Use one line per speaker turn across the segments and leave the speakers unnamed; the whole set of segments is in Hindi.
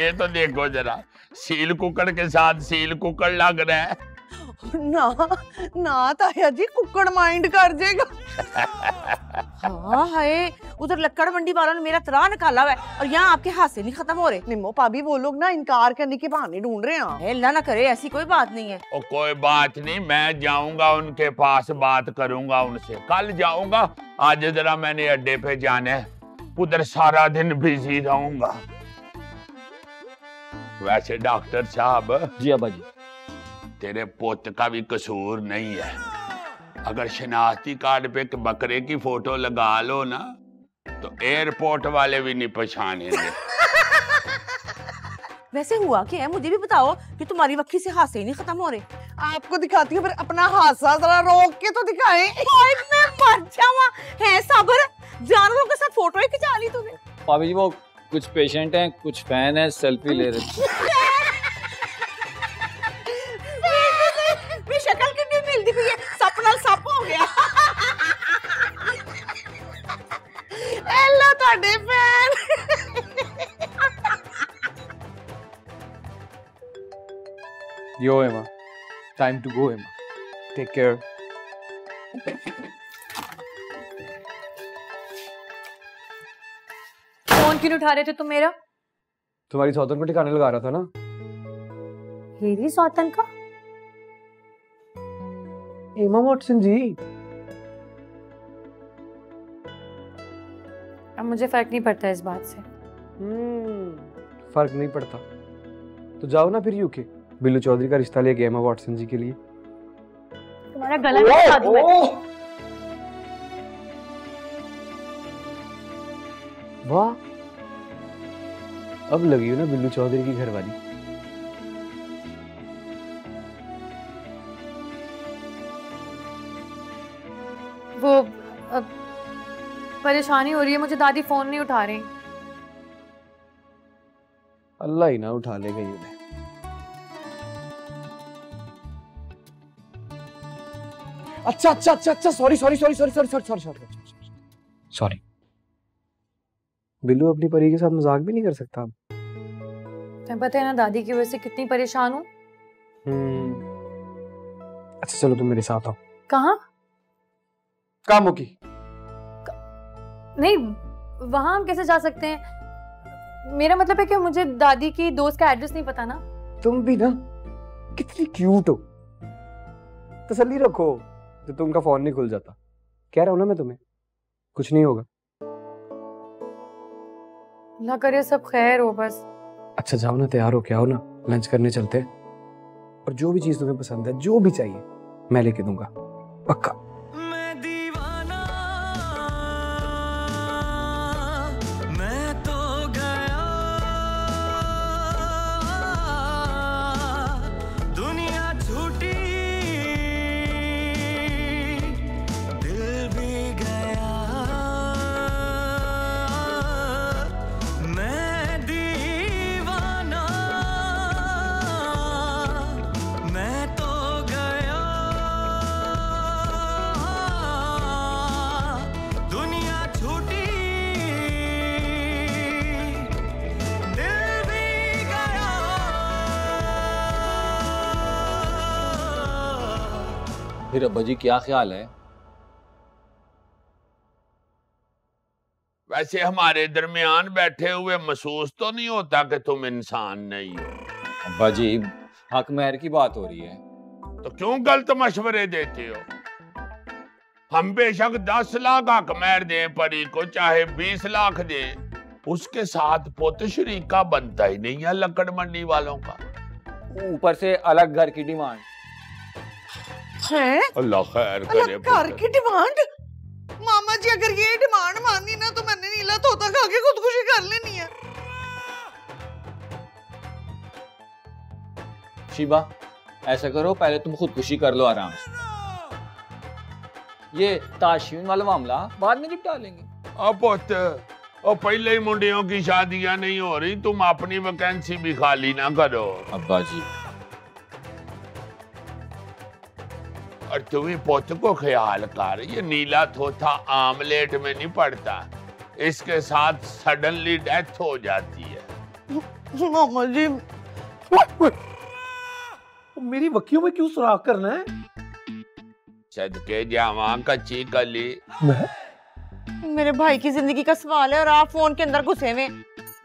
ये तो देखो जरा, सील कुकड़ के साथ सील कुकड़ लग रहा है।
ना ना ताया जी, कुकड़ माइंड कर देगा।
हाँ हाय, उधर लक्कड़ मंडी वालों ने मेरा तरा निकाला हुआ है और यहाँ आपके हाथ से नहीं खत्म हो रहे।
निम्मो भाभी, वो लोग ना इनकार करने के बहाने ढूंढ रहे हैं।
अल्लाह ना करे, ऐसी कोई बात नहीं है।
और कोई बात नहीं, मैं जाऊंगा उनके पास, बात करूंगा उनसे, कल जाऊंगा। आज जरा मैंने अड्डे पे जाना है, उधर सारा दिन बिजी रहूंगा। वैसे डॉक्टर साहब।
जी अब्बा जी।
तेरे पुत का भी कसूर नहीं है। अगर शनाख्ती कार्ड पे बकरे की फोटो लगा लो ना, तो एयरपोर्ट वाले भी नहीं पहचानेंगे।
वैसे हुआ क्या है, मुझे भी बताओ कि तुम्हारी वक्की से हादसे ही नहीं खत्म हो रहे।
आपको दिखाती हूँ, फिर अपना हादसा जरा रोक के तो दिखाएं।
मैं मर जाऊँ, है सब्र, जानवरों के साथ फोटो ही खिंचा ली तूने।
भाभी जी, वो कुछ पेशेंट हैं, कुछ फैन है, सेल्फी ले रहे थे।
शक्ल कितनी मिलती हुई है, सपना सप हो गया।
एला ताड़े fan.
Yo Emma, time to go Emma. Take care.
Phone क्यों नहीं उठा रहे थे तुम मेरा?
तुम्हारी सौतन को ठिकाने लगा रहा था ना।
मेरी सौतन का?
एमा वॉटसन जी।
अब मुझे फर्क नहीं पड़ता इस बात से।
फर्क नहीं पड़ता तो जाओ ना फिर यूके, बिल्लू चौधरी का रिश्ता लेके एमा वॉटसन जी के लिए।
तुम्हारा गला नहीं काट दूं मैं।
वाह, अब लगी हो ना बिल्लू चौधरी की घरवाली।
वो परेशानी हो रही है मुझे, दादी फोन नहीं उठा रही।
अल्लाह ही ना उठा लेगा ये। अच्छा अच्छा अच्छा अच्छा, sorry sorry sorry sorry sorry sorry sorry sorry sorry. Billu अपनी परी के साथ मजाक भी नहीं कर सकता।
तुम्हें पता है ना दादी की वजह से कितनी परेशान हूँ।
अच्छा चलो तुम मेरे साथ आओ।
कहाँ?
कामों की
नहीं, वहां हम कैसे जा सकते हैं? मेरा मतलब है कि मुझे दादी की दोस्त का एड्रेस नहीं पता ना।
तुम भी ना कितनी क्यूट हो। तसल्ली रखो तो तुमका फोन नहीं खुल जाता। कह रहा हूं ना मैं तुम्हें, कुछ नहीं होगा।
अल्लाह करे सब खैर हो बस।
अच्छा जाओ ना, तैयार हो के आओ ना, लंच करने चलते हैं। और जो भी चीज तुम्हें पसंद है, जो भी चाहिए मैं लेके दूंगा, पक्का।
फिर अब्बा जी क्या ख्याल है?
वैसे हमारे दरमियान बैठे हुए महसूस तो नहीं होता कि तुम इंसान नहीं हो।
अब्बा जी, हक महर की बात हो रही है।
तो क्यों गलत मशवरे देते हो? हम बेशक 10 लाख हक महर दें परी को, चाहे 20 लाख दें, उसके साथ पुत शरीका बनता ही नहीं है लकड़ मंडी वालों का।
ऊपर से अलग घर की डिमांड
है।
अल्लाह खैर करे।
घर की डिमांड? मामा जी अगर ये डिमांड मानी ना तो मैंने नीला तोता खा के खुदकुशी कर लेनी है।
शिबा, ऐसा करो, पहले तुम खुदकुशी कर लो आराम से। ये ताशमीन वाला मामला बाद में निपटा लेंगे।
अब पुत, और पहले ही मुंडियों की शादियां नहीं हो रही, तुम अपनी वैकेंसी भी खाली ना करो।
अब्बा जी,
और तुम्हें पुत को ख्याल कर, ये नीला तोता आमलेट में नहीं पड़ता, इसके साथ सडनली डेथ हो जाती है।
मामा जी
मेरी बक्कियों में क्यों सुराख करना है?
सदके जावा कच्ची कली।
मेरे भाई की जिंदगी का सवाल है और आप फोन के अंदर घुसे हुए।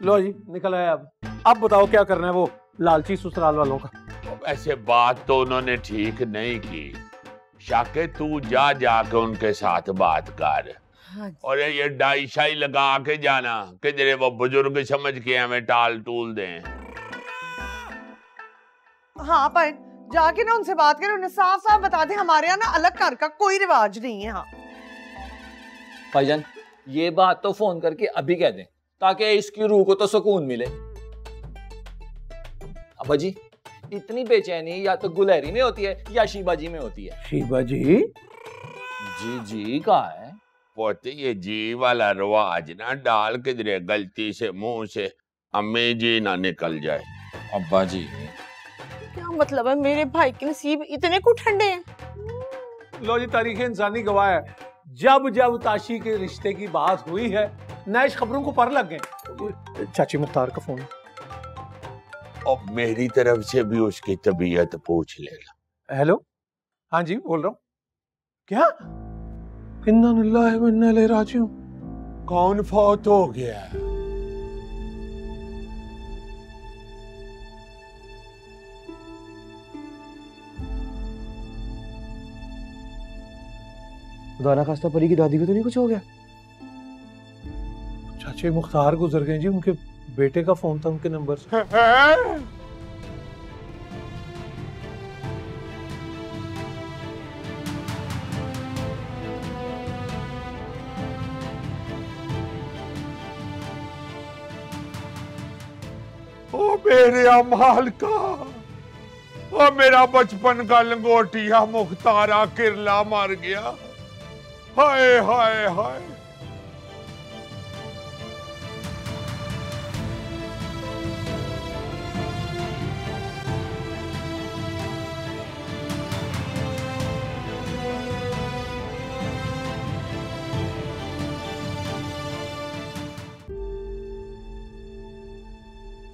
लो जी निकल आया। अब बताओ क्या करना है वो लालची ससुराल वालों का।
ऐसे बात तो उन्होंने ठीक नहीं की। शाके तू जा जाके उनके साथ बात कर।
हाँ।
और ये डाई शाई लगा के जाना कि जरे वो बुजुर्ग समझ के हमें टाल टूल दें।
हाँ भाई जाके ना उनसे बात करें, उन्हें साफ साफ बता दें हमारे यहाँ ना अलग घर का कोई रिवाज नहीं है। हाँ
भाईजान ये बात तो फोन करके अभी कह दें ताकि इसकी रूह को तो सुकून मिले। अब्बा जी इतनी बेचैनी या तो गुलहरी में होती है या शीबा जी में होती है।
शीबा जी
जी कहा है
पोते ये जी वाला रवाज ना डाल के जरे गलती से मुंह से अम्मी जी ना निकल जाए।
अब्बा जी
क्या मतलब है, मेरे भाई के नसीब इतने को ठंडे हैं।
लो जी तारीख इंसानी गवाह है, जब जब ताशी के रिश्ते की बात हुई है नैश खबरों को पर लग गए। चाची मुख्तार का फोन।
और मेरी तरफ से भी उसकी तबीयत पूछ लेना।
हेलो हाँ जी बोल रहा हूँ। क्या इन्ना लिल्लाहि व इन्ना इलैहि राजिऊन।
कौन फौत हो गया?
खुदा ना खास्ता परी की दादी को तो नहीं कुछ हो गया?
चाची मुख्तार गुजर गए जी, उनके बेटे का फोन था उनके नंबर से।
ओ मेरे अमाल का, ओ मेरा बचपन का लंगोटिया मुख्तारा किरला मर गया। हाय हाय हाय।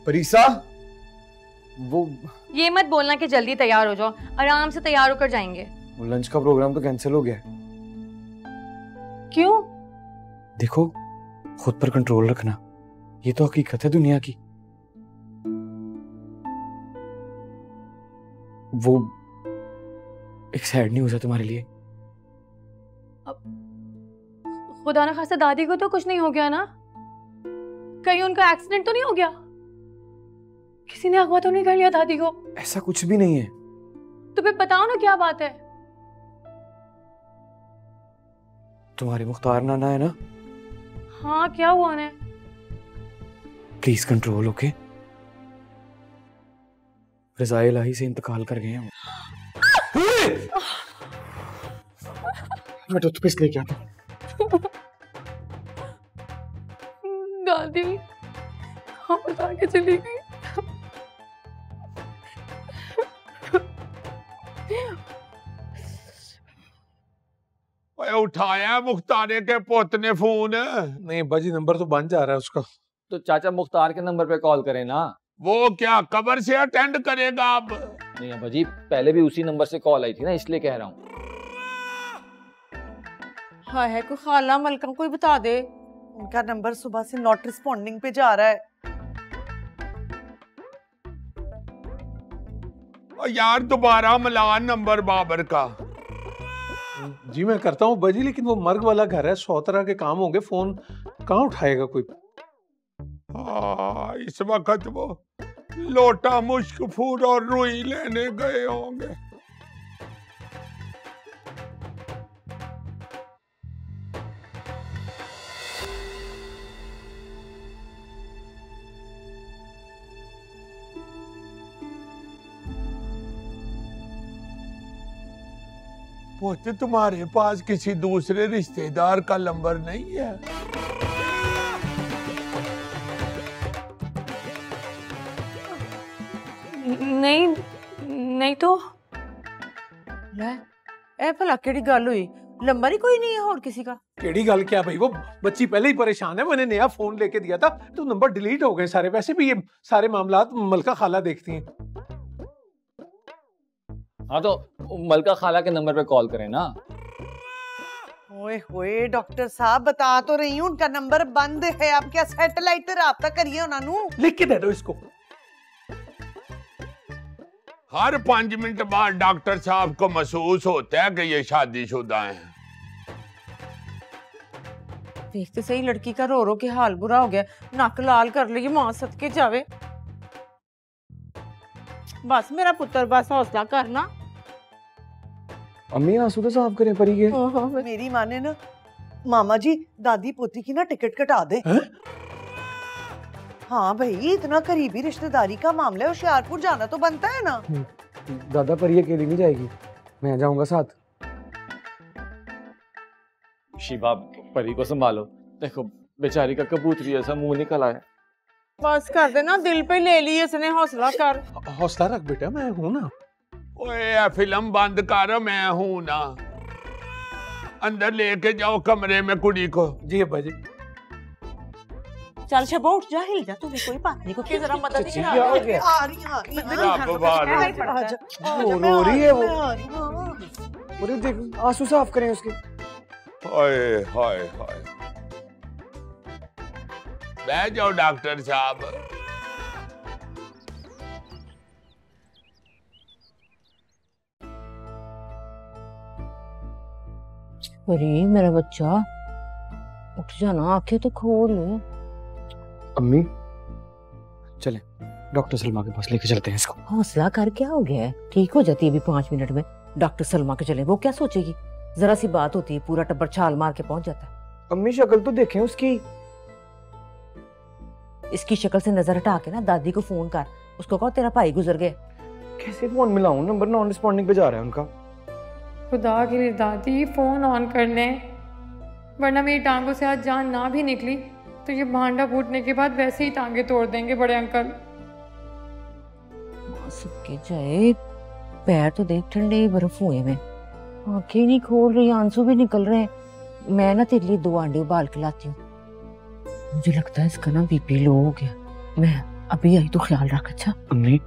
परीसा वो
ये मत बोलना कि जल्दी तैयार हो जाओ, आराम से तैयार होकर जाएंगे।
लंच का प्रोग्राम तो कैंसिल हो गया है।
क्यों?
देखो खुद पर कंट्रोल रखना, ये तो हकीकत है दुनिया की। वो एक सैड न्यूज़ है तुम्हारे लिए।
खुदा ना खास्ता दादी को तो कुछ नहीं हो गया ना? कहीं उनका एक्सीडेंट तो नहीं हो गया? किसी ने अगवा तो नहीं कर लिया दादी को?
ऐसा कुछ भी नहीं है।
तो फिर बताओ ना क्या बात है।
तुम्हारे मुख्तार नाना है ना?
हाँ क्या हुआ उन्हें?
Please control. ओके रज़ाए इलाही से इंतकाल कर गए हैं। मैं टूथपेस्ट लेके आता हूँ।
दादी हम बता के चली गई।
उठाया मुख्तारे के पोत ने फोन?
नहीं बाजी नंबर तो बंद जा रहा है उसका।
तो चाचा मुख्तार के नंबर पे कॉल करें ना।
वो क्या कबर से अटेंड करेगा अब?
नहीं अब्बा जी पहले भी उसी नंबर से कॉल आई थी ना, इसलिए कह रहा हूँ।
हाँ है कोई खाला मलकम कोई बता दे।
उनका नंबर सुबह से नॉट रिस्पॉन्डिंग पे जा रहा है।
और यार दोबारा मिलान नंबर बाबर का।
जी मैं करता हूँ बाजी, लेकिन वो मर्ग वाला घर है, 100 तरह के काम होंगे, फोन कहाँ उठाएगा कोई।
हाँ इस वक्त वो लोटा मुश्क फूल और रुई लेने गए होंगे। पोते तुम्हारे पास किसी दूसरे रिश्तेदार का नंबर नहीं है?
नहीं तो
ਲੈ ਇਹ ਭਲਾ ਕਿਹੜੀ ਗੱਲ ਹੋਈ? नंबर ही कोई नहीं है और किसी का।
केड़ी गल क्या भाई, वो बच्ची पहले ही परेशान है, मैंने नया फोन लेके दिया था तो नंबर डिलीट हो गए सारे। वैसे भी ये सारे मामलात मलका खाला देखती हैं।
हाँ तो मलका खाला के नंबर पे कॉल करें ना।
ओए होए डॉक्टर साहब, बता तो रही हूँ उनका नंबर बंद है। आप क्या सैटेलाइट पे राब्ता करिए उन्होंने।
लिख के दे दो इसको।
हर 5 मिनट बाद डॉक्टर साहब को महसूस होता है कि ये शादीशुदा हैं।
देखते सही लड़की का रो रो के हाल बुरा हो गया, नक लाल कर ली मां सदके जावे। बस मेरा पुत्र, बस हौसला करना।
अम्मी आंसू तो साफ करें परी के।
मेरी माने ना मामा जी दादी पोती की ना टिकट कटा दे। हाँ भाई, इतना करीबी रिश्तेदारी का मामला है, होशियारपुर जाना तो बनता है ना।
दादा परी अकेली नहीं जाएगी, मैं जाऊंगा साथ।
शिवा परी को संभालो, देखो बेचारी का कबूतरी ऐसा मुंह निकल आया।
बस कर देना, दिल पे ले ली इसने, हौसला कर।
हौसला रख बेटा, मैं हूं ना।
ओए फिल्म बंद कर, मैं हूं ना। अंदर लेके जाओ कमरे में कुड़ी को।
जी अब्बा जी।
चल शबा उठ जा, हिल जा, तुम्हें कोई बात नहीं, को जरा मदद ही करा।
आ रही आ रही
रब बार।
रो रही है वो। अरे देख आंसू साफ करें उसके।
हाय हाय हाय। बैठ जाओ डॉक्टर साहब।
अरे मेरा बच्चा उठ जाना, आंखें तो खोल।
अम्मी चले डॉक्टर सलमा के पास लेके चलते हैं इसको।
हौसला कर, क्या हो गया है? ठीक हो जाती है अभी 5 मिनट में। डॉक्टर सलमा के चले, वो क्या सोचेगी? जरा सी बात होती है पूरा टब्बर छाल मार के पहुंच जाता है।
अम्मी शक्ल तो देखें उसकी।
इसकी शक्ल से नजर हटा के ना दादी को फोन कर, उसको कहो तेरा भाई गुजर गया।
कैसे फोन मिलाऊं, नंबर नॉन रिस्पॉन्डिंग पे जा रहा है उनका।
खुदा के लिए दादी फोन ऑन कर लें, वरना मेरी टांगों से आज जान ना भी निकली तो ये भांडा फूटने के बाद वैसे ही टांगे तोड़ देंगे बड़े अंकल।
सबके जाए, पैर तो देख ठंडे बर्फ हुए में, आंखें नहीं खोल रही, आंसू भी निकल रहे हैं। मैं ना तेरे लिए 2 अंडे उबाल के लाती हूँ। मुझे लगता है इसका ना बीपी लो हो गया। मैं अभी आई तो ख्याल रख। अच्छा
अम्मी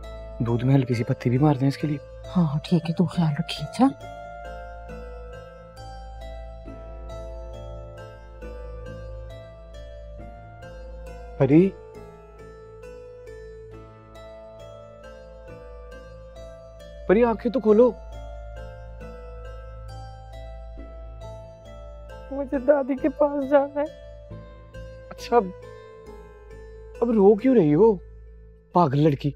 दूध में हल्की सी पत्ती भी मार दें इसके लिए।
हाँ ठीक है, तू ख्याल रखिए। अच्छा
परी परी आंखें तो खोलो।
मुझे दादी के पास जाना है।
अच्छा अब रो क्यों रही हो पागल लड़की?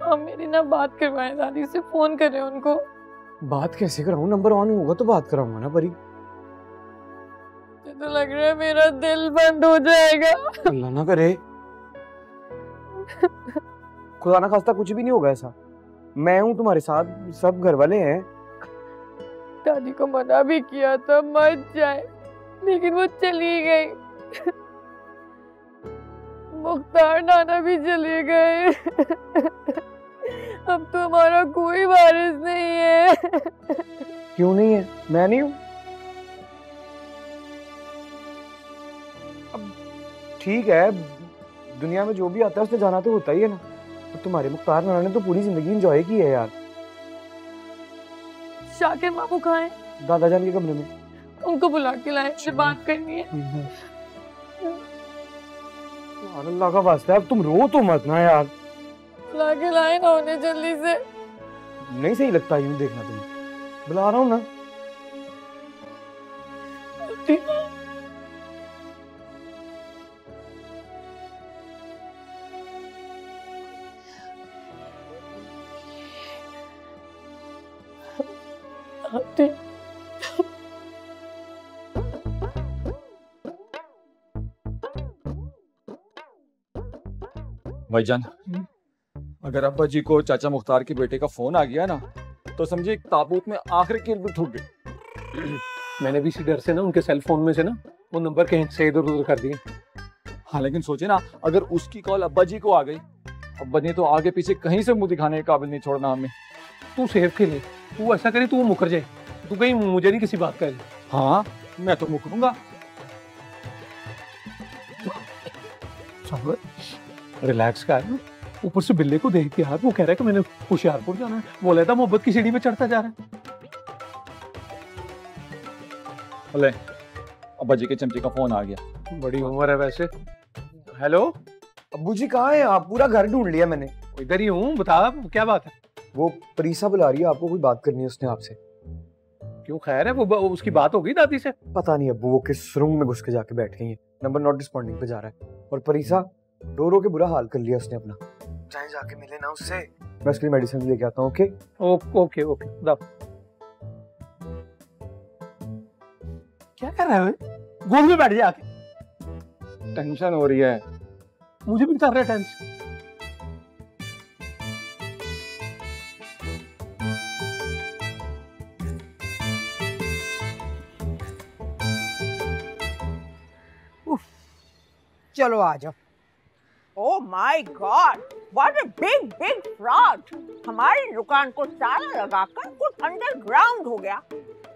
आप मेरी ना बात करवाएं, दादी से फोन करें उनको।
बात कैसे कराऊं? नंबर ऑन होगा तो बात कराऊंगा ना परी।
मुझे तो लग रहा है मेरा दिल बंद हो जाएगा।
अल्लाह ना करे, खुदा ना खास्ता कुछ भी नहीं होगा ऐसा। मैं हूं तुम्हारे साथ, सब घर वाले हैं।
दादी को मना भी किया था मत जाए, लेकिन वो चली गई। मुख्तार नाना भी चले गए। अब तो हमारा कोई वारिस नहीं है।
क्यों नहीं है? मैं नहीं हूं। अब ठीक है, दुनिया में जो भी आता है उसने जाना तो होता ही है ना। और तुम्हारे मुख्तार नाना ने तो पूरी जिंदगी एंजॉय की है यार।
शाकिर मामू कहाँ हैं?
दादा जान के कमरे में।
उनको बुला के लाएं, मुझे बात करनी है।
यार अल्लाह का वास्ता है, अब तुम रो तो मत ना यार।
बुला के लाएं ना उन्हें जल्दी से।
नहीं सही लगता यूं देखना, तुम बुला रहा हूं ना।
भाईजान अगर अब्बा जी को चाचा मुख्तार के बेटे का फोन आ गया ना तो समझिए ताबूत में आखिरी कील ठुक गई।
मैंने भी इसी डर से ना उनके सेल फोन में से ना वो नंबर कहीं से इधर उधर कर दिए।
हाँ लेकिन सोचे ना अगर उसकी कॉल अब्बा जी को आ गई, अब्बा जी तो आगे पीछे कहीं से मुंह दिखाने के काबिल नहीं छोड़ना हमें।
तू सेफ के लिए तू ऐसा करे, तू वो मुकर जाए, तू कहीं मुझे नहीं किसी बात का है?
हाँ मैं तो मुकरूंगा।
रिलैक्स कर, ऊपर से बिल्ले को देख के यार वो कह रहा है कि मैंने होशियारपुर जाना है, वो लेता मोहब्बत की सीढ़ी पे चढ़ता जा रहा है।
अले अब्बा जी के चमचे का फोन आ गया।
बड़ी उम्र है वैसे। हेलो
अब्बू जी कहाँ हैं आप? पूरा घर ढूंढ लिया मैंने।
इधर ही हूँ, बता क्या बात है?
वो परीसा बुला रही है आपको, कोई बात करनी है उसने आपसे।
क्यों, खैर है? वो उसकी बात होगी दादी से?
पता नहीं अब्बू, वो किस रूम में घुस के जाके बैठ गई है, नंबर नॉट रिस्पॉन्डिंग पे जा रहा है। और परीसा रो रो के बुरा हाल कर लिया उसने अपना। चाहे जाके मिले ना उससे, मैं उसके लिए मेडिसिन लेके आता हूँ। Okay
okay okay. क्या कर रहा है? गोद में बैठ जा आके।
टेंशन हो रही है।
मुझे भी कर रहा है टेंशन।
चलो आ जाओ।
Oh my God! What a big fraud! हमारी दुकान को ताला लगाकर कुछ अंडरग्राउंड हो गया।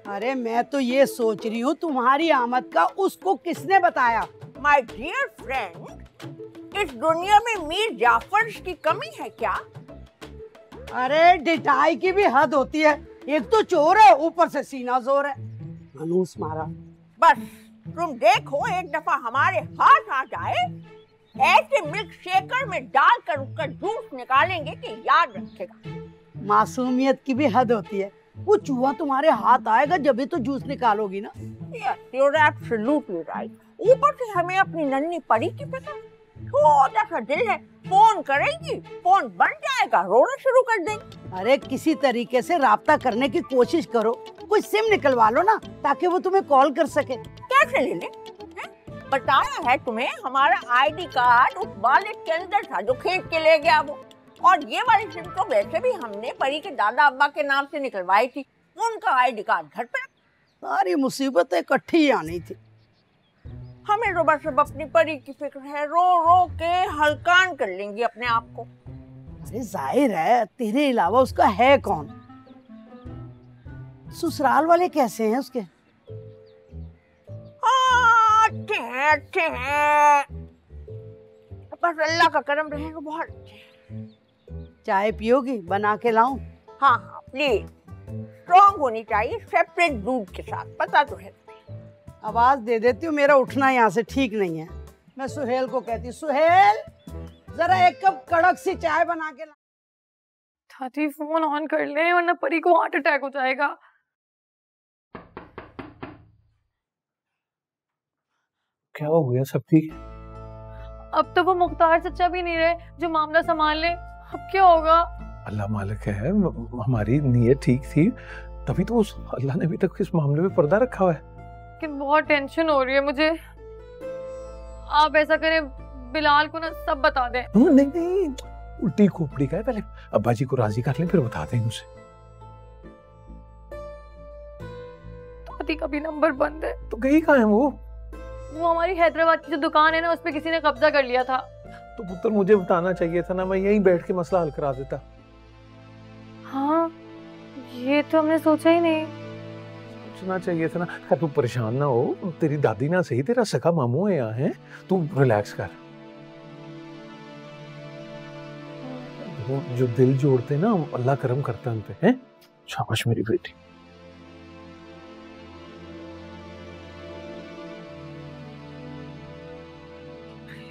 अरे मैं तो ये सोच रही हूँ तुम्हारी आमद का उसको किसने बताया?
My dear friend, इस दुनिया में मीर जाफर्स की कमी है क्या?
अरे डिटाई की भी हद होती है। एक तो चोर है, ऊपर से सीना जोर है। मनूस मारा।
बस तुम देखो, एक दफा हमारे हाथ आ जाए, ऐसे मिल्क शेकर में डालकर उसका जूस निकालेंगे कि याद रखेगा।
मासूमियत की भी हद होती है। वो चूहा तुम्हारे हाथ आएगा जब ही तो जूस निकालोगी ना।
Yes, you're absolutely right. ऊपर से हमें अपनी नन्ही परी की फिक्र। छोटा सा दिल है, फोन करेंगी, फोन बन जाएगा, रोना शुरू कर देंगे।
अरे किसी तरीके से राब्ता करने की कोशिश करो, कोई सिम निकलवा लो ना, ताकि वो तुम्हें कॉल कर सके।
कैसे ले ले? बताया है तुम्हें, हमारा आईडी कार्ड उस वॉलेट के अंदर था जो खींच के ले गया वो। और ये वाली सिम तो वैसे भी हमने परी के दादा अब्बा के नाम से निकलवाई थी, उनका आईडी कार्ड घर पे।
सारी मुसीबतें इकट्ठी ही आनी थी।
हमें तो बस अब अपनी परी की फिक्र है, रो रो के हलकान कर लेंगी अपने आप को।
अरे जाहिर है, तेरे अलावा उसका है कौन? ससुराल वाले कैसे हैं उसके?
अच्छे हैं। बस अल्लाह का करम रहेगा, बहुत अच्छे।
चाय पियोगी? बना के लाऊं?
हाँ प्लीज। स्ट्रॉन्ग होनी चाहिए, सेपरेट दूध के साथ, पता तो है।
आवाज दे देती हूँ, मेरा उठना यहाँ से ठीक नहीं है। मैं सुहेल को कहती, सुहेल जरा एक कप कड़क सी चाय बना के ला।
दादी फोन ऑन कर ले, वरना परी को हार्ट अटैक हो जाएगा।
क्या हो गया? सब ठीक?
अब तो वो मुख्तार सच्चा भी नहीं रहे जो मामला संभाल ले। अब क्या होगा?
अल्लाह मालिक है, हमारी नीयत ठीक थी, तभी तो उस अल्लाह ने अभी तक इस मामले में पर्दा रखा हुआ है।
लेकिन बहुत टेंशन हो रही है मुझे। आप ऐसा करें, बिलाल को ना सब बता दें।
नहीं, उल्टी खोपड़ी का है, पहले अब्बा जी को राजी कर लें, फिर बता देंगे उसे।
दादी का भी नंबर बंद है।
तो गई कहाँ है वो?
वो हमारी हैदराबाद की जो दुकान है ना, उस पे किसी ने कब्जा कर लिया था।
तो पुत्र मुझे बताना चाहिए था ना, मैं यहीं बैठ के मसला हल करा देता।
हाँ, ये तो हमने सोचा ही नहीं।
सोचना चाहिए था ना। तू परेशान ना हो, तेरी दादी ना सही, तेरा सगा मामू है यहाँ है, तू रिलैक्स कर। वो जो दिल जोड़ते ना, अल्लाह करम करता है उन पे। हैं? शाबाश मेरी बेटी।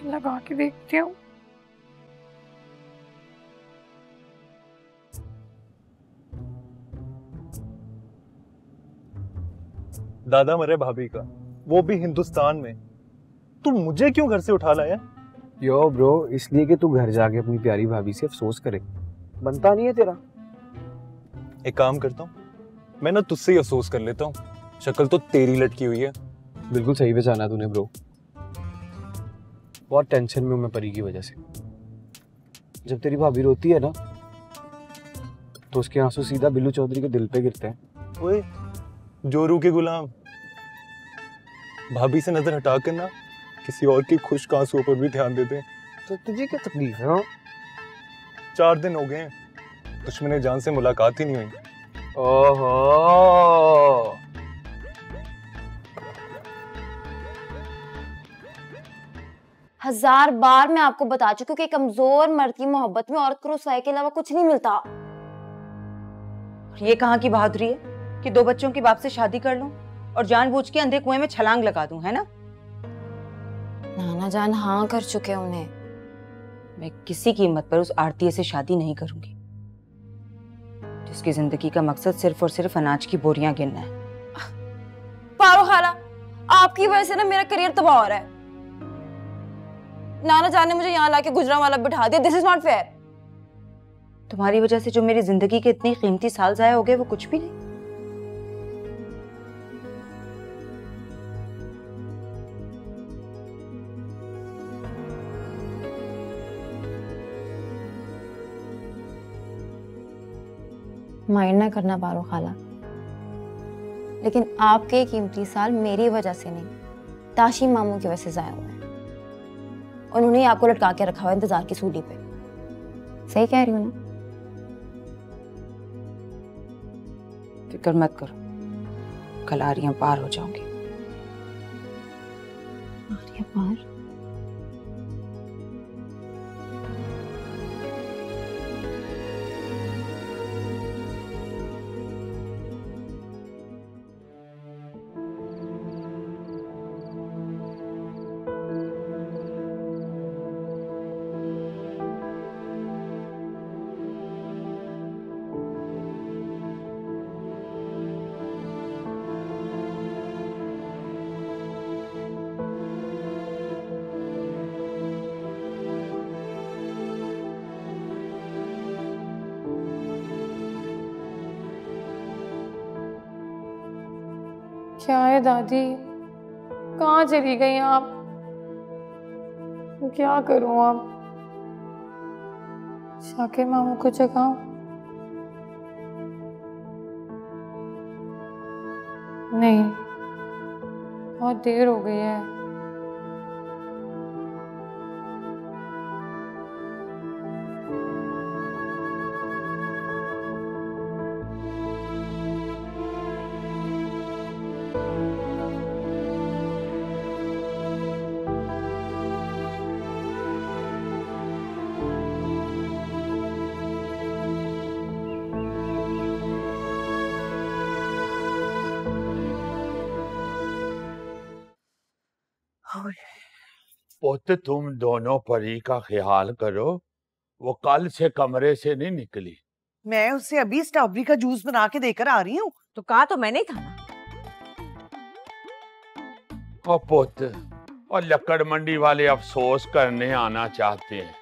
लगा के देखती हूँ।
दादा मरे भाभी का, वो भी हिंदुस्तान में। तू मुझे क्यों घर से उठा लाया?
यो ब्रो, इसलिए कि तू घर जाके अपनी प्यारी भाभी से अफसोस करे। बनता नहीं है तेरा।
एक काम करता हूँ, मैं ना तुझसे ही अफसोस कर लेता हूँ। शक्ल तो तेरी लटकी हुई है।
बिल्कुल सही पहचाना तूने ब्रो। बहुत टेंशन में हूं मैं परी की वजह से। जब तेरी भाभी रोती है ना, तो उसके आंसू सीधा बिल्लू चौधरी के दिल पे गिरते हैं।
ओए जोरू के गुलाम, भाभी से नजर हटा कर ना किसी और की खुश्क आंसुओं पर भी ध्यान देते हैं।
तो तुझे क्या तकलीफ है?
4 दिन हो गए हैं, दुश्मने जान से मुलाकात ही नहीं हुई।
ओहो,
1000 बार मैं आपको बता चुकी हूँ कि कमजोर मर्द की मोहब्बत में औरत को रुसवाई के अलावा कुछ नहीं मिलता।
ये कहाँ की बहादुरी है कि 2 बच्चों के बाप से शादी कर लूं और जानबूझ के अंधे कुएं में छलांग लगा दूं, है ना?
नाना जान हाँ कर चुके उन्हें।
मैं किसी कीमत पर उस आरती से शादी नहीं करूंगी जिसकी जिंदगी का मकसद सिर्फ और सिर्फ अनाज की बोरियां गिनना है।
पारो खाला, आपकी वजह से ना मेरा करियर तबाह हो रहा है। नाना जान ने मुझे यहाँ लाके गुजरांवाला बिठा दिया। This is not fair.
तुम्हारी वजह से जो मेरी जिंदगी के इतने कीमती साल जाया हो गए वो कुछ भी नहीं।
माइंड ना करना पारो खाला, लेकिन आपके कीमती साल मेरी वजह से नहीं, ताशी मामू की वजह से जाया हुए हैं। उन्होंने आपको लटका के रखा हुआ इंतजार की सूली पे। सही कह रही हूँ ना?
फिक्र मत करो, कल आरियां पार हो जाओगे।
आरियां पार?
क्या है दादी, कहाँ चली गई आप? क्या करूं अब? शाकिर मामू को जगाऊं? नहीं, बहुत देर हो गई है।
पुत तुम दोनों परी का ख्याल करो, वो कल से कमरे से नहीं निकली।
मैं उससे अभी स्ट्रॉबेरी का जूस बना के देकर आ रही हूँ।
तो कहा तो मैंने ही था ना।
और पुत और लक्कड़ मंडी वाले अफसोस करने आना चाहते हैं।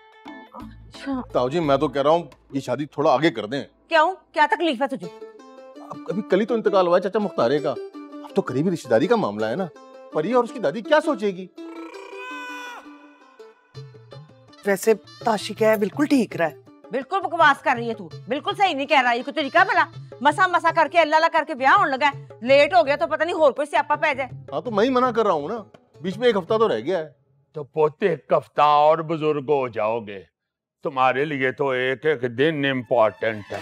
अच्छा
ताऊ जी, मैं तो कह रहा हूँ ये शादी थोड़ा आगे कर दें।
क्यों, क्या तकलीफ है तुझे?
अब अभी कल ही तो इंतकाल हुआ है चाचा मुख्तारे का। अब तो करीबी रिश्तेदारी का मामला है ना। परी और उसकी दादी क्या सोचेगी?
वैसे ताशी क्या है, बिल्कुल ठीक रहा है।
बिल्कुल बकवास कर रही है तू, बिल्कुल सही नहीं कह रहा। ये कोई तरीका भला? मसा मसा करके अल्लाह करके ब्याह होने लगा है, लेट हो गया तो पता नहीं और कोई स्यापा पै जाए।
हाँ तो मैं ही मना कर रहा हूँ ना, बीच में 1 हफ्ता तो रह गया है।
तो पोते 1 हफ्ता और बुजुर्ग हो जाओगे, तुम्हारे लिए तो एक एक दिन इम्पोर्टेंट है।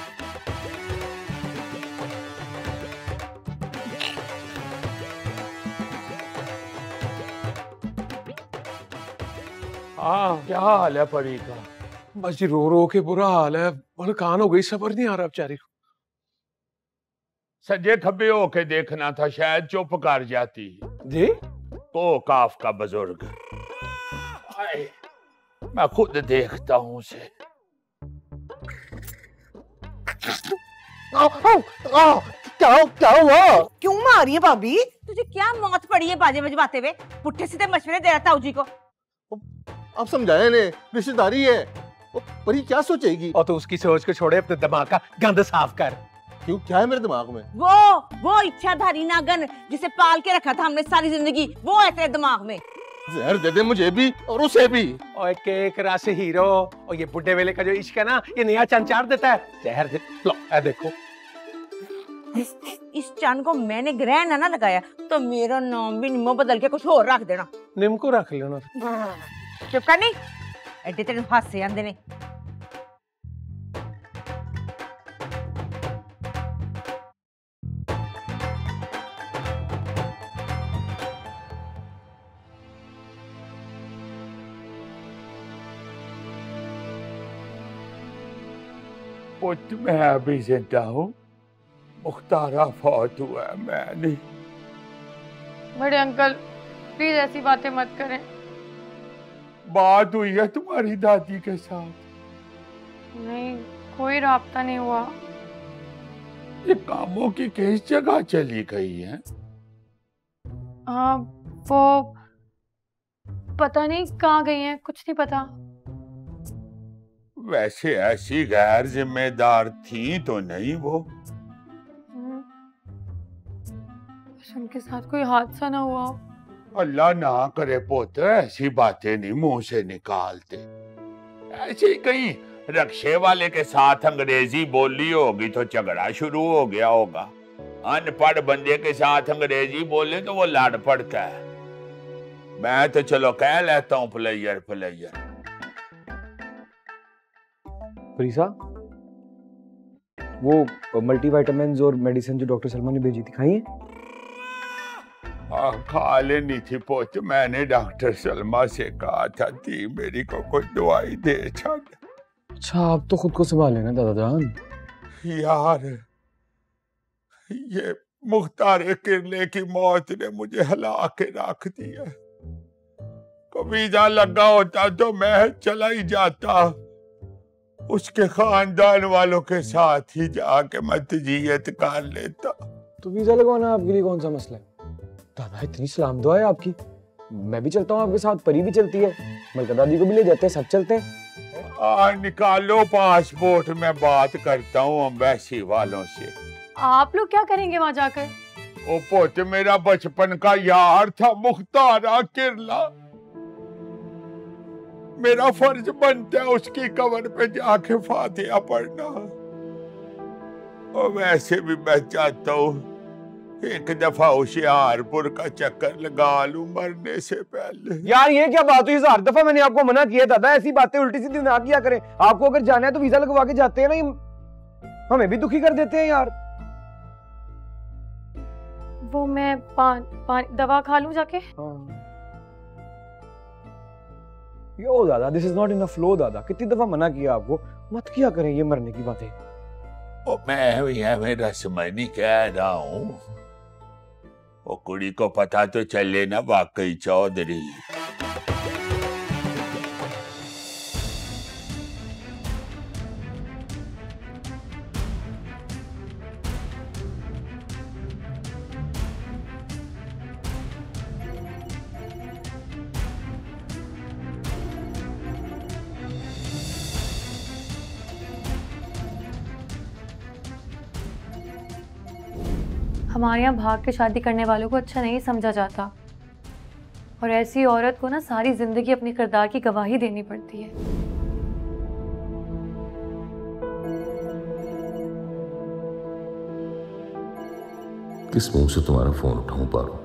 हाँ, क्या हाल है परी का?
बस जी रो रो के बुरा हाल है, बड़कान हो गई, सबर नहीं आ रहा बेचारी को।
सजे खब्बे होके देखना था, शायद चुप कर जाती।
जी
को काफ का बुजुर्ग, आए, मैं खुद देखता हूँ उसे।
क्या हुआ? क्यों मारी है भाभी?
तुझे क्या मौत पड़ी है बाजे बजवाते हुए? पुट्ठे सीधे मशवरे दे रहा ताऊ जी को।
अब समझाया ने, रिश्तेदारी है। परी क्या सोचेगी?
और तो उसकी सोच को छोड़े, अपने दिमाग का गंद साफ कर।
क्यों, क्या है मेरे दिमाग में?
वो इच्छाधारी नागन जिसे पाल के रखा था हमने सारी जिंदगी, वो है तेरे दिमाग में।
जहर दे दे मुझे भी और उसे भी।
और केक रास हीरो, और ये बुढ़े वेले का जो इश्क है ना, ये नया चंचार देता है। जहर दे लो, ऐ देखो।
इस चंद को मैंने ग्रहण ना लगाया तो मेरा नाम भी निम्मो बदल के कुछ और रख देना।
निम को रख लेना।
चुप कर नहीं, एडे तेरे हासे आंदे ने।
पुत्र मैं अभी जिंदा हूँ, मुख्तारा फौत हुआ है, मैं नहीं।
बड़े अंकल प्लीज ऐसी बातें मत करें।
बात हुई है तुम्हारी दादी के साथ?
नहीं, कोई राब्ता नहीं हुआ।
ये कामों की किस जगह चली गई है?
हाँ, वो पता नहीं कहाँ गई हैं, कुछ नहीं पता।
वैसे ऐसी गैर जिम्मेदार थी तो नहीं वो?
उनके साथ कोई हादसा ना हुआ?
अल्लाह ना करे पुत्र, ऐसी बातें नहीं मुंह से निकालते। ऐसे कहीं रक्शे वाले के साथ अंग्रेजी बोली होगी तो झगड़ा शुरू हो गया होगा। अनपढ़ बंदे के साथ अंग्रेजी बोले तो वो लड़ पड़ता है। मैं तो चलो कह लेता हूँ प्लेयर।
प्रीसा, वो मल्टीविटामिन्स और मेडिसिन जो डॉक्टर सलमा ने भेजी थी, खाई है?
खा लेनी थी पोत, मैंने डॉक्टर सलमा से कहा था दी मेरी को कोई दवाई दे छड़।
अच्छा, आप तो खुद को संभाल लेना दादा जान।
यार ये मुख्तार किरले की मौत ने मुझे हिला के रख दिया। वीजा लगा होता तो मैं चला ही जाता, उसके खानदान वालों के साथ ही जाके मैं तजीयत कर लेता।
तो वीजा लगवाना आपके लिए कौन सा मसला है? दादा इतनी सलाम दुआ है आपकी। मैं भी चलता हूँ आपके साथ, परी भी चलती है, मलका दादी को भी ले जाते हैं, सब चलते हैं।
निकालो पासपोर्ट, मैं बात करता हूँ एम्बेसी वालों से।
आप लोग क्या करेंगे वहां जाकर?
ओ पोत, मेरा बचपन का यार था मुख्तारा किरला, मेरा फर्ज बनता है उसकी कब्र पे जाके फातिहा पढ़ना। और वैसे भी मैं चाहता हूँ एक दफा होशियारपुर का चक्कर लगा लूं मरने से पहले।
यार ये क्या बात हुई? 1000 दफा मैंने आपको मना किया दादा, ऐसी बातें उल्टी सीधी ना किया करें। आपको अगर जाना है तो वीजा लगवा के जाते हैं ना, हमें भी दुखी कर देते हैं यार।
वो मैं दवा खा लूं जाके?
यो दादा, this is not in a flow दादा, कितनी दफा मना किया आपको, मत किया करें ये मरने की बातें।
ओ मैं रसमनी कह रहा हूँ, वो कुड़ी को पता तो चले ना वाकई चौधरी।
हमारे यहाँ भाग के शादी करने वालों को अच्छा नहीं समझा जाता, और ऐसी औरत को ना सारी जिंदगी अपने किरदार की गवाही देनी पड़ती है।
किस मुंह से तुम्हारा फोन उठाऊं पारो?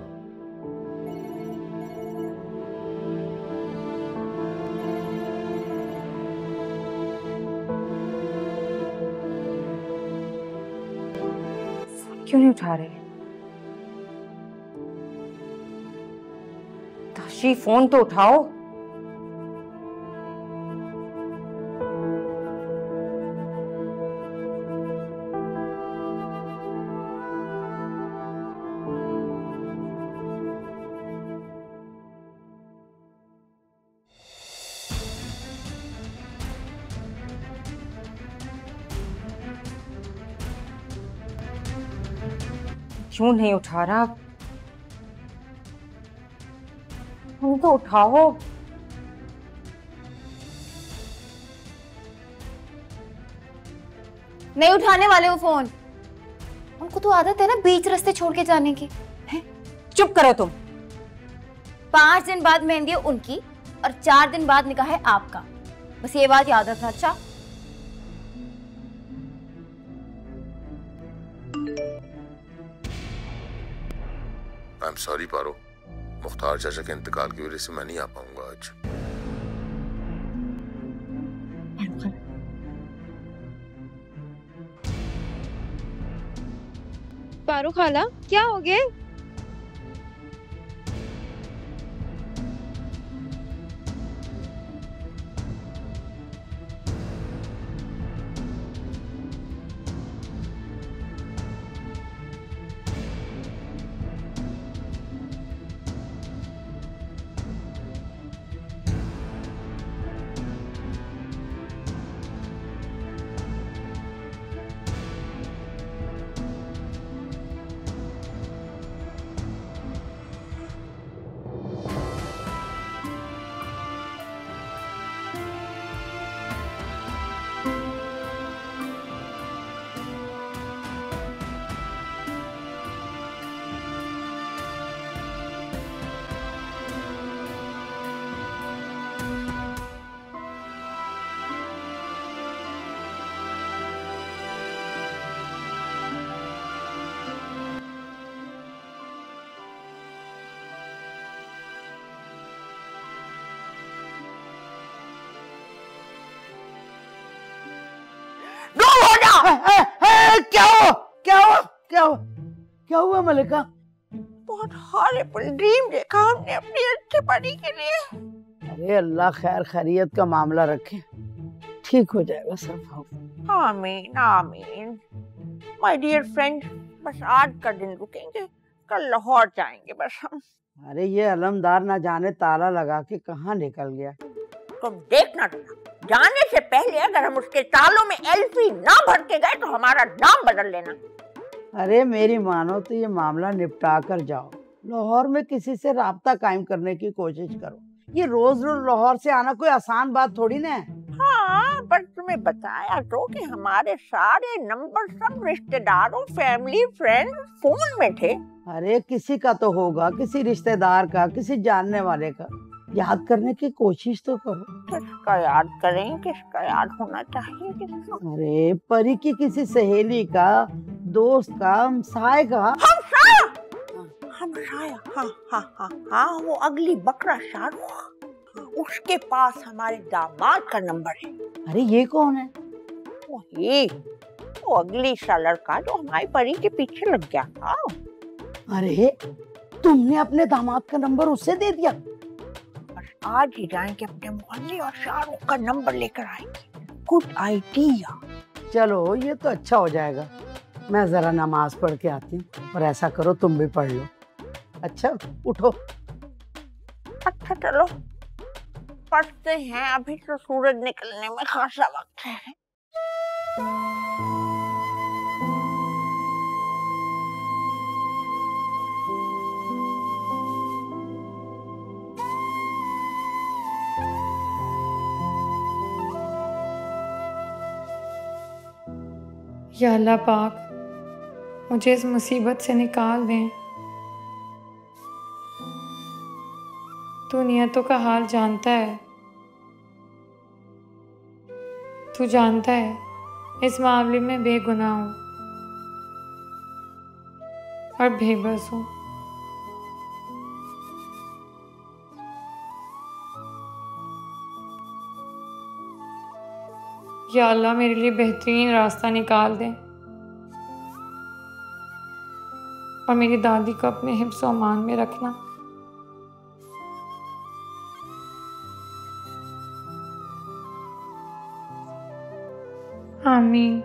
क्यों नहीं उठा रहे? ताशी फोन तो उठाओ। क्यों नहीं उठा रहा? फोन तो उठाओ।
नहीं उठाने वाले वो फोन। उनको तो आदत है ना बीच रास्ते छोड़ के जाने की।
चुप करो तुम।
5 दिन बाद मेहंदी है उनकी और 4 दिन बाद निकाह है आपका, बस ये बात याद रखना। अच्छा
आई एम सॉरी पारो, मुख्तार चाचा के इंतकाल की वजह से मैं नहीं आ पाऊंगा आज।
पारो खाला क्या हो गया?
क्या हुआ क्या हुआ क्या हुआ मलिका?
बहुत हॉरिबल ड्रीम देखा हमने अपनी अच्छी परी के लिए।
अरे अल्लाह खैर खैरियत का मामला रखे, ठीक हो जाएगा सब।
आमीन आमीन। माय डियर फ्रेंड, बस आज का दिन रुकेंगे, कल लाहौर जाएंगे बस हम।
अरे ये अलमदार ना जाने ताला लगा के कहाँ निकल गया।
तुम देखना, जाने से पहले अगर हम उसके तालों में एल्फी ना भर के गए तो हमारा नाम बदल लेना।
अरे मेरी मानो तो ये मामला निपटा कर जाओ, लाहौर में किसी से राब्ता कायम करने की कोशिश करो। ये रोज रोज लाहौर से आना कोई आसान बात थोड़ी ना है।
हाँ, पर तुम्हें बताया तो कि हमारे सारे नंबर सब रिश्तेदारों, फैमिली, फ्रेंड फोन में थे।
अरे किसी का तो होगा, किसी रिश्तेदार का, किसी जानने वाले का। याद करने की कोशिश तो करो।
किसका याद करें, किसका याद होना चाहिए किसका?
अरे परी की किसी सहेली का, दोस्त का, हमसाये का।
हमसाया, हाँ हाँ हाँ हाँ, वो अगली बकरा शाहरुख, उसके पास हमारे दामाद का नंबर है।
अरे ये कौन है?
वो अगली सा लड़का जो हमारी परी के पीछे लग गया था।
अरे तुमने अपने दामाद का नंबर उससे दे दिया?
बस आज ही जाएंगे अपने मोहल्ले और शाहरुख का नंबर लेकर आएंगे। Good idea.
चलो ये तो अच्छा हो जाएगा। मैं जरा नमाज पढ़ के आती हूँ, और ऐसा करो तुम भी पढ़ लो। अच्छा उठो।
अच्छा चलो पढ़ते हैं, अभी तो सूरज निकलने में खासा वक्त है।
या अल्लाह पाक मुझे इस मुसीबत से निकाल दें। तू नियतों का हाल जानता है, तू जानता है इस मामले में बेगुनाह हूँ और बेबस हूँ। या अल्लाह मेरे लिए बेहतरीन रास्ता निकाल दे और मेरी दादी को अपने हिफ्ज़ और अमान में रखना। आमीन।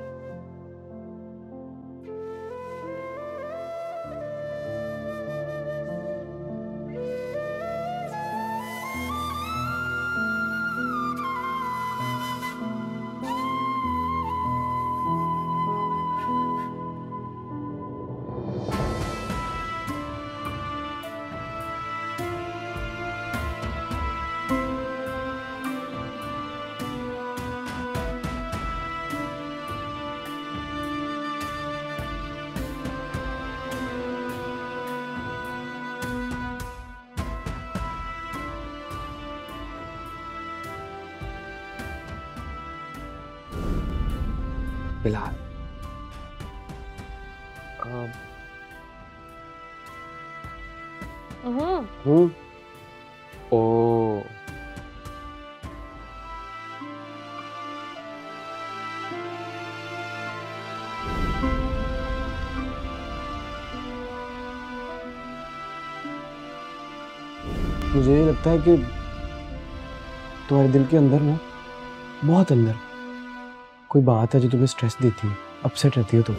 बिलाल, ओ मुझे ये लगता है कि तुम्हारे दिल के अंदर ना, बहुत अंदर कोई बात है जो तुम्हें स्ट्रेस देती है, अपसेट रहती हो तुम।